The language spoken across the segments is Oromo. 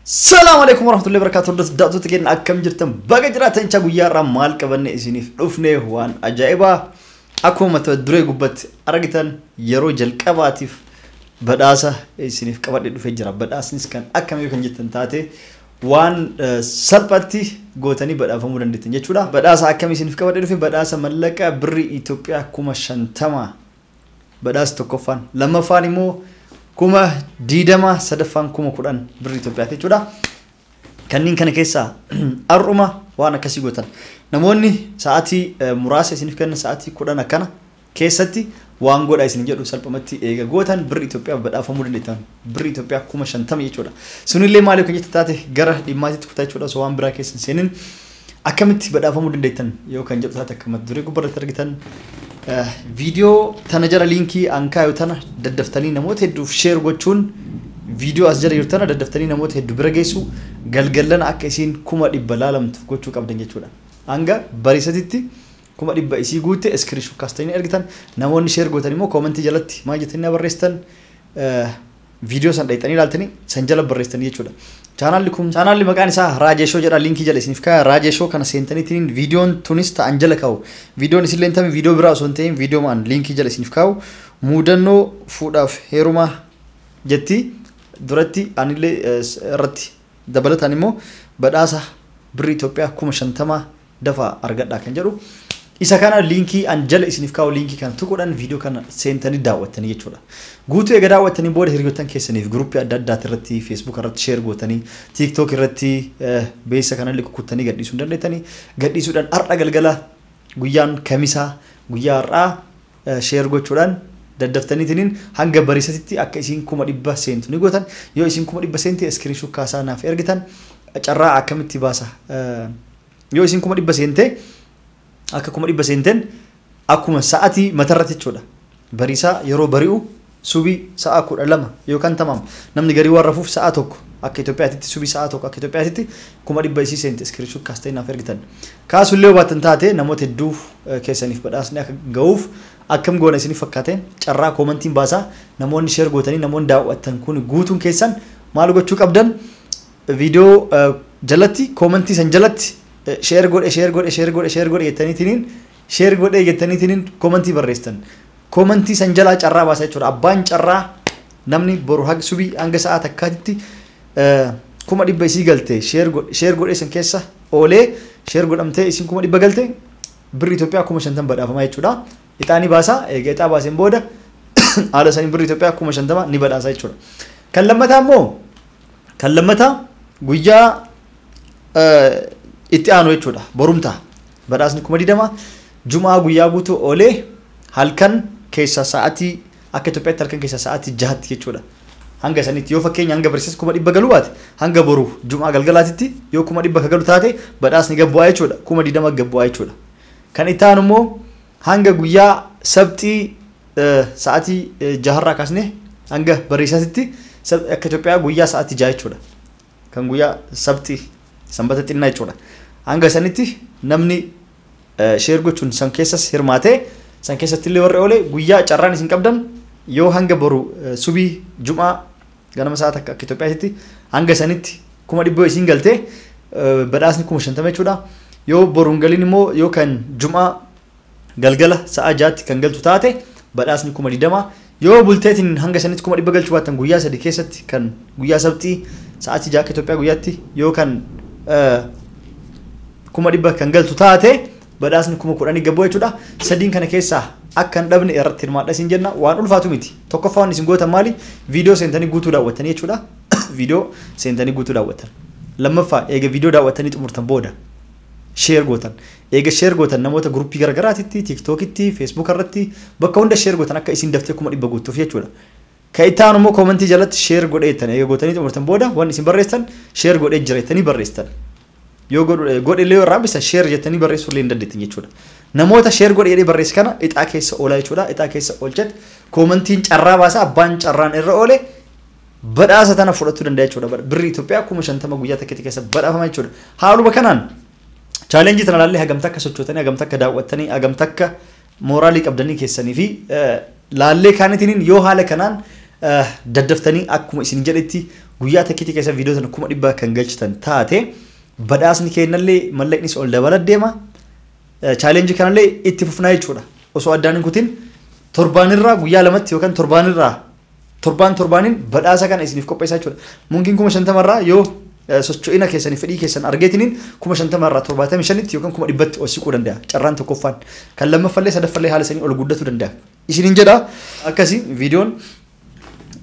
السلام عليكم ورحمة الله وبركاته. دعوتو تكين أكم جرتم بقجرة تنشا قويا رمال كبرني إسنيف أفنه وان أجايبا أكو متدري قبت أرجتن يرو جل كباتيف بدأسا إسنيف كبات الفجرة بدأس نسكن أكم يكون جتن تاتي وان سبتي قوتني بدأ فمودن دتن يجودا بدأسا أكم إسنيف كبات الفجرة بدأسا ملكا بري إثيوبيا كوما شنتما بدأس تكفان لما فانيمو كوما ديدما سدفان كوما كودان بري إثيوبيا تجودا كنين كان كيسا أرما وانا كسيغوتن نموني ساعتي مراسة سنف كان ساعتي كودان أكنا كيستي وانغود أي سنجدو سالبمتي إيجا غوتن بري إثيوبيا بدأ فمودن دتن بري إثيوبيا كوما شنتم يجودا سوني لي مالك كنجت تاتي غره ديماتي تكتا يجودا سوان براكيس سنين أكمتي بدأ فمودن دتن يو كنجت تاتي كمت دري غبر ترغتن فيديو تنجر لينكي أنكا يوتنا ددفتني نموت هدو شير gochuun فيديو أسجر يوتنا ددفتني نموت هدو برجيسو galgalan akka isin kuma dhibba laalamtu gochuu qabdan jechuudha. Hanga bariisatitti kuma dhibba isii guute screenshot kaastanii argitan namoonni share gootan immoo comment jalatti maal jettanii barreessitan video san dhayxanii ilaaltanii san jala barreessitanii jechuudha. Channelli maqaan isaa Rajesho jedha linkii jala isiniif kaaya Rajesho kana seentaniitiin videoon tunis ta'an jala kaa'u. Videoon isin leentame video biraa osoo hin ta'in video maan linkii jala isiniif kaa'u muudannoo fuudhaaf heerumaa jetti duratti anillee irratti dabalatan immoo badhaasa birri Itoophiyaa 50 dafa argadhaa kan jedhu isa kana linkii an jala isiniif kaa'u linkii kana tuquudhaan video kana seentanii daawwattanii jechuudha. Guutuu eega daawwattanii booda hiriyoottan keessaniif gruupii adda addaati irratti Facebook irratti share gootanii TikTok irratti beessa kana kukkutanii gadhiisuu dandeettanii gadhiisuudhaan har'a galgala guyyaan kamisaa guyyaa har'aa share gochuudhaan daddaftaniitiin hanga bariisatitti akka isin 100 seentu ni gootan yoo isin 100 seenti screenshot kaasaa naaf ergitan carraa akkamitti baasa yoo isin 100 seente akka 100 seenten akkuma sa'atii matarratti jechuudha bariisaa yeroo bari'u subii sa'a 12 yookaan tamam namni garii waan rafuuf sa'a tokko akka Itoophiyaatti subii sa'a tokko akka Itoophiyaatti 100 isii seente screenshot kaastee naaf ergitan kaasullee baatan taate namoota hedduu keessaniif badhaasni akka ga'uuf akkam goona isiniif fakkaate carraa commentiin baasaa namoonni share gootanii namoonni daawwatan kun guutuun keessan maal gochuu qabdan video jalatti commentii san jalatti share godhe yettaniitiin commentii barreessitan commentii san jalaa carraa baasaa jechuudha abbaan carraa namni boru haq subii hanga sa'a takkaatitti 100 isii galte share godhe san keessa oolee share godhamtee isin 100 galte birri Itoophiyaa 50 badhaafamaa jechuudha. Itaani baasa eegaa baaseen booda haala sanii birri Itoophiyaa 50 ni badhaasa jechuudha. Kan lammataa guyyaa itti aanu jechuudha. Borumtaa badhaasni 20 Jumaa guyyaa guutuu oolee halkan keessa sa'aatii akka Itoophiyaatti halkan keessa sa'aatii 6 jechuudha. Hanga sanitti yoo fakkeenya hanga bariisas 100 galu baate hanga boru Jumaa galgalaatitti yoo 100 ka galu taate badhaasni gabbu'aa jechuudha. 20 gabbu'aa jechuudha. Kan itti aanu immoo hanga guyyaa sabtii sa'aatii 6 kaasne hanga bariisatitti akka Itoophiyaa guyyaa sa'aatii 6 jechuudha. Kan guyyaa sabtii sanbata xinnaa jechuudha. Hanga sanitti namni share gochuun san keessas hirmaatee san keessatti illee warri oolee guyyaa carraan isin qabdan yoo hanga boru subii Jumaa ganama sa'aat akka Itoophiyaatti hanga sanitti 100 isin galtee badhaasni 50 jechuudha. Yoo boruun galin immoo yoo kan Jumaa galgala sa'a 6 kan galtu taate badhaasni 20 yoo bulteetiin hanga sanitti 100 galchuu baatan guyyaa 3 keessatti kan guyyaa sabtii sa'aatii 6 Itoophiyaa guyyaatti yoo kan 100 kan galtu taate badhaasni 10,000 gabboo jechuudha. Sadiin kana keessaa akka hin dhabne irratti hirmaadha isin jenna waan ulfaatu miti. Tokkoffaan isin gootan maali video seentanii guutuu daawwattanii jechuudha. Video seentanii guutuu daawwattan. Lammaffaa eega video daawwattanii xumurtan booda share gootan eega share gootan namoota groupii garagaraatitti TikTokitti Facebook irratti bakka hunda share gootan akka isin daftee 100 guutuuf jechuudha. Ka itaan immoo commentii jalatti share godheetan eega gootanii xumurtan booda waan isin barreessan share godhee jireettanii barreessan. Yoo godhelee yoo raabisa share jettanii barreessuu illee hin dandeettan jechuudha. Namoota share godhee barreessi kana ixaa keessa oolaa jechuudha. Ixaa keessa oolchet commentiin carraa baasa abbaan carraan irra oole badhaasa tana fudhachuu danda'a jechuudha. Birri Itoophiyaa 50 guyyaa takkiitti keessa badhaafama jechuudha. Haaluma kanaan challenge tana laallee hagamta akka sochootanii hagamta akka daawwattanii hagamta akka mooraalii qabdanii keessanii fi laallee kaanitiin yoo haala kanaan daddaftanii akkuma isin jedhetti guyyaa takkiitii keessa viidiyoo sana 100 kan galchitan taate badhaasni kennallee mallaqnis ol dabala deema challenge kanallee itti fufnaa jechuudha osoo addaan hin kutin torbaanirraa guyyaa lamatti yookaan torbaanirraa torbaanin badhaasa kana isiniif qopheessaa jechuudha mungkin 50 irraa yoo socho'ina keessanii fedhii keessan argeetiniin 50 irraa 75tti yookaan 100tti ol siquu danda'a carraan tokkoffaan kan lammaffallee sadaffallee haala sanii ol guddatu danda'a isiniin jedha akkasii viidiyoon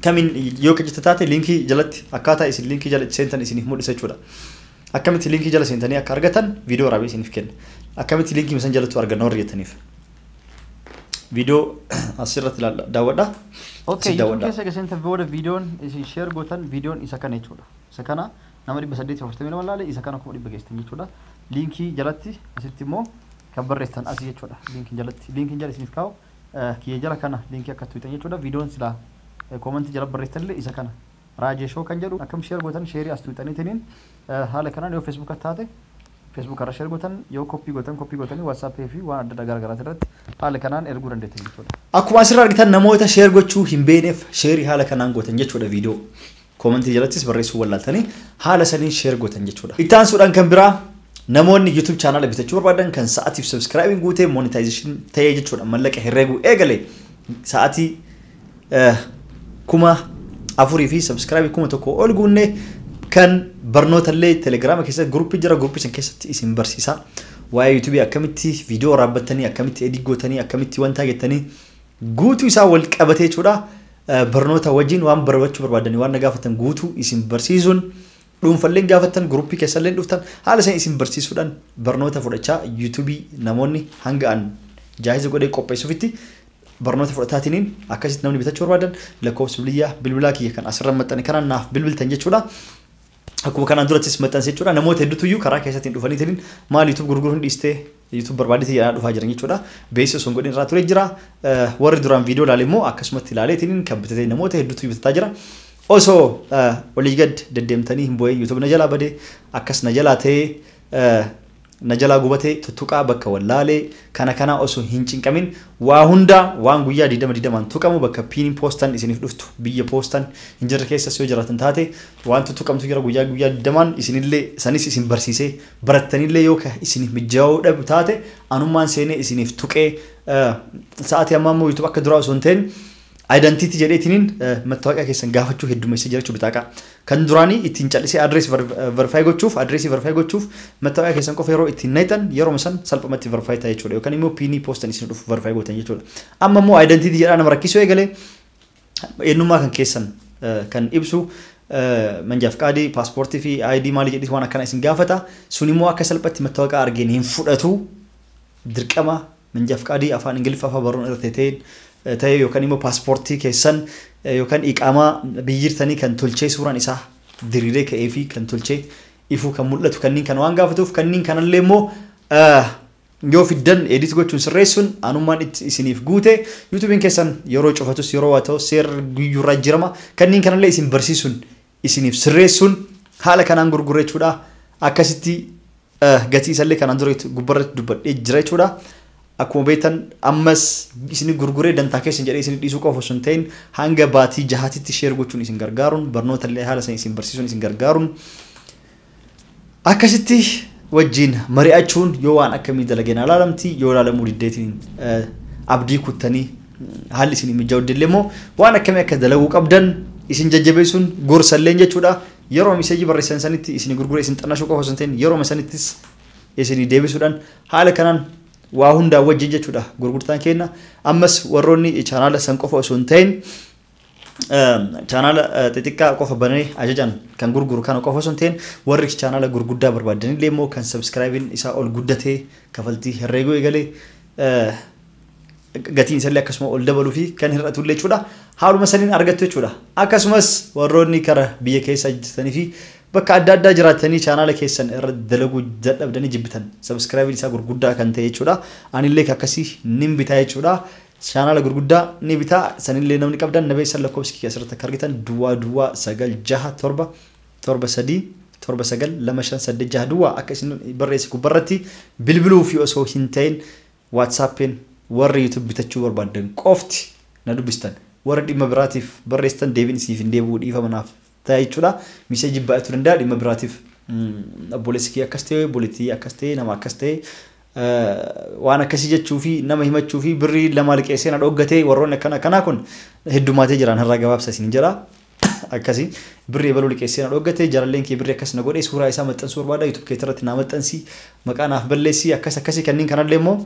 kamiin yoo kajjata taate liinkii jalatti akkaataa isin liinkii jala seentan isiniif mul'isa jechuudha akkamitti liinkii jala seentanii akka argatan viidiyoo waraabee isiniif kenna akkamitti liinkii misan jalatti arganna warri jettaniif viidiyoo asirratti daawwadha okay YouTube keessa keessatti booda viidiyoon isin share gootan viidiyoon isa kana jechuudha isa kana nama 842 laale isa kana 100 geestan jechuudha liinkii jalatti asitti immoo kan barreessan asii jechuudha liinkii jalatti liinkiin jala isiniif kaa'u kiyya jala kana liinkii akka tuutan jechuudha viidiyoon sila comment jala barreessanillee isa kana raajeeshoo kan jedhu akkam share gootan share as tuutaniitiin haala kanaan yoo Facebook taate Facebook irra share gootan yoo copy gootan WhatsApp fi waan adda addaa garagaraa irratti haala kanaan erguu dandeettan jechuudha akkuma asirraa argitan namoota share gochuu hin beekneef share haala kanaan gootan jechuudha viidiyoo comment jalattis barreessuu wallaaltanii haala saniin share gootan jechuudha ittaan suudhaan kan biraa namoonni YouTube channel bitachuu barbaadan kan sa'atiif subscribing guutee monetization ta'ee jechuudha mallaqa herreeguu eegale sa'atii 4,000 fi subscribe 1,000 ol guunne kan barnootallee Telegram keessatti gruupii jira gruupii san keessatti isin barsiisa waa'ee YouTube akkamitti viidiyoo raabbattanii akkamitti edit gootanii akkamitti wanta gettanii guutuu isaa wal qabatee jechuudha barnoota wajjin waan barbaachuu barbaadanii waan gaafatan guutuu isin barsiisuun dhuunfalleen gaafatan gruupii keessallee dhuftan haala san isin barsiisuudhaan barnoota fudhachaa YouTube namoonni hanga an jaahiza godhee qopheessuufitti barnoota fudhataatiniin akkasitti namni bitachuu barbaadan lakkoofsa bilbilaa kiyya kan asirra maxxane kanaan naaf bilbiltan jechuudha akkuma kanaan durattis maxxanse jechuudha namoota hedduutu iyyuu karaa keessatti dhufaniitiin maal YouTube gurguruu hin dhiistee YouTube barbaaditee yaada dhufaa jiran jechuudha beeksisa son godhin irraa ture jira warri duraan viidiyoo ilaale immoo akkasumatti ilaaleetiin kan bitatee namoota hedduutu bitataa jira osoo olii gad deddeemtanii hin boo'ee YouTube na jalaa badee akkas na jalaa ta'ee na jalaa gubatee tuttuqaa bakka wallaalee kana osoo hin cinqamin waa hunda waan guyyaa 20 tuqamu bakka piin poostan isiniif dhuftu biyya poostan hin jirre keessas yoo jiraatan taate waan tuttuqamtu jira guyyaa 20 isinillee sanis isin barsiisee barattanillee yoo ka isiniif mijaa'uu dhabu taate anummaan seenee isiniif tuqee sa'aatii ammaa immoo YouTube akka duraa osoo hin ta'in identity jedheetiniin mattaawoqiyaa keessan gaafachuu heddumeessa jira jechuudha bitaaqa kan duraanii ittiin callisee adrees verify gochuuf mattaawoqiyaa keessan qofa yeroo ittiin naytan yeroo san salphumatti verify ta'e jechuudha yookaan immoo pin postan isin dhufu verify gootan jechuudha amma immoo identity jedhaa nama rakkisuu eegalee eenyummaa kan keessan kan ibsu manjaaf qaadii paaspoortii fi ID maalii jedhis waan akkana isin gaafata sun immoo akka salphatti mattaawoqiyaa argeen hin fudhatu dirqama manjaaf qaadii afaan ingiliffaa afaan baruun irratti ta'ee yookaan immoo paaspoortii keessan yookaan iqaamaa biyyirtanii kan tolchee suuraan isaa diriiree ka'ee fi kan tolchee ifuu kan mul'atu kanniin kan waan gaafatuuf kanniin kanallee immoo yoo fiddan edit gochuun sirreessuun anummaan isiniif guute YouTubein keessan yeroo cufatus yeroo waa ta'u seera guyyurraa jirama kanniin kanallee isin barsiisuun isiniif sirreessuun haala kanaan gurguree jechuudha akkasitti gatii isallee kanaan dura gubbarratti dubbadhee jira jechuudha akkuma beektan ammas isin gurguree dantaa keessan jedhee isin dhiisuu qofa osoo hin ta'in hanga baatii jahaatitti share gochuun isin gargaaruun barnootaallee haala san isin barsiisuun isin gargaaruun akkasitti wajjin mari'achuun yoo waan akkamii dalageen alaalamti yoo ilaalamuu diddeetiin abdii kuttanii haalli isin mijaa'u dillee immoo waan akkamii akka dalaguu qabdan isin jajjabeessuun gorsalleen jechuudha yeroo miseejii barreessan sanitti isin gurguree isin xannashuu qofa osoo hin ta'in yeroo sanittis isin deebisuudhaan haala kanaan waa hundaa wajjin jechuudha gurgurtaan kenna ammas warroonni channel san qofa osoo hin ta'in channel xixiqqaa qofa banee ajajan kan gurguru kana qofa osoo hin ta'in warri channel gurguddaa barbaadanillee immoo kan subscribing isaa ol guddatee kafaltii herreeguu eegalee gatiin isallee akkasuma ol dabaluu fi kan hir'atullee jechuudha haaluma saniin argattu jechuudha akkasumas warroonni kara biyya keessa jirtanii fi bakka adda addaa jiraatanii channel keessan irra dalaguu dadhabdanii jibbitan subscribe isaa gurguddaa kan ta'e jechuudha anillee akkasii nin bitaa jechuudha channel gurguddaa ni bitaa sanillee namni qabdan nabeessan lakkoofsi kiyya asirratti akka argitan duwwaa 967 73 79 258 duwwaa akka isin barreessi gubbarratti bilbiluu fi osoo hin ta'in WhatsAppin warri YouTube bitachuu barbaadan qofti na dubbistan warri dhimma biraatiif barreessitan deebiin isiif hin deebi'uu dhiifamanaaf jechuudha. Miseejii baay'atu danda'a dhimma biraatiif obboleessi kee akkas ta'e obboleettii akkas ta'e nama akkas ta'e waan akkasii jechuu fi nama himachuu fi birrii lama liqeessee na dhoggatee warroonni akkana kun heddumaatee jiran har'a gabaabsa isin jira. Akkasii birrii baluu liqeessee na dhoggatee jaralleen kee birrii akkas na godhee suuraa isaa maxxansuu barbaada YouTube kee irratti na maxxansi maqaa naaf balleessi akkasii kanneen kanallee immoo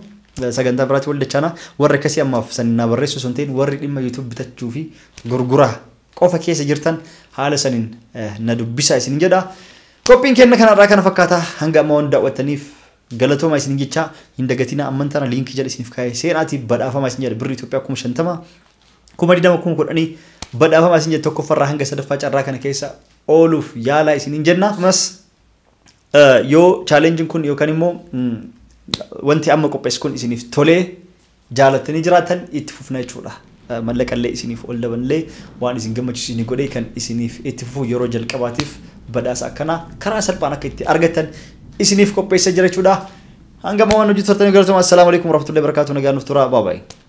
sagantaa biraatti wal dachaana warra akkasii ammaaf sanin na barreessu sun ta'in warri dhimma YouTube bitachuu fi gurguraa qofa keessa jirtan haala sanin na dubbisaa isin jedha. Qophiin kenna kanarraa kana fakkaata hanga amma waan daawwattaniif galatooma isin jecha hin dagatina amman tana liinkii jedha isiniif kaa'ee seenaati badhaafama isin jedha birrii Itoophiyaa 50 kuma 20 kuma 10 badhaafama isin jedha tokkoffarraa hanga sadaffaa carraa kana keessa ooluuf yaalaa isin hin jenna. Mas yoo challenge kun yookaan immoo wanti amma qopheessu kun isiniif tolee jaalattanii jiraatan itti fufna jechuudha. Mallaqallee isiniif ol daballee waan isin gammachiisu isin godhee kan isiniif itti fufu yeroo jalqabaatiif badhaasa akkana karaa salphaan akka itti argatan isiniif qopheessa jira jechuudha. Hanga waan hojii turtanii galatooma. Assalaamu alaykum warahmatullahi wabarakatuh. Nagaan nuuf tura. Bye bye.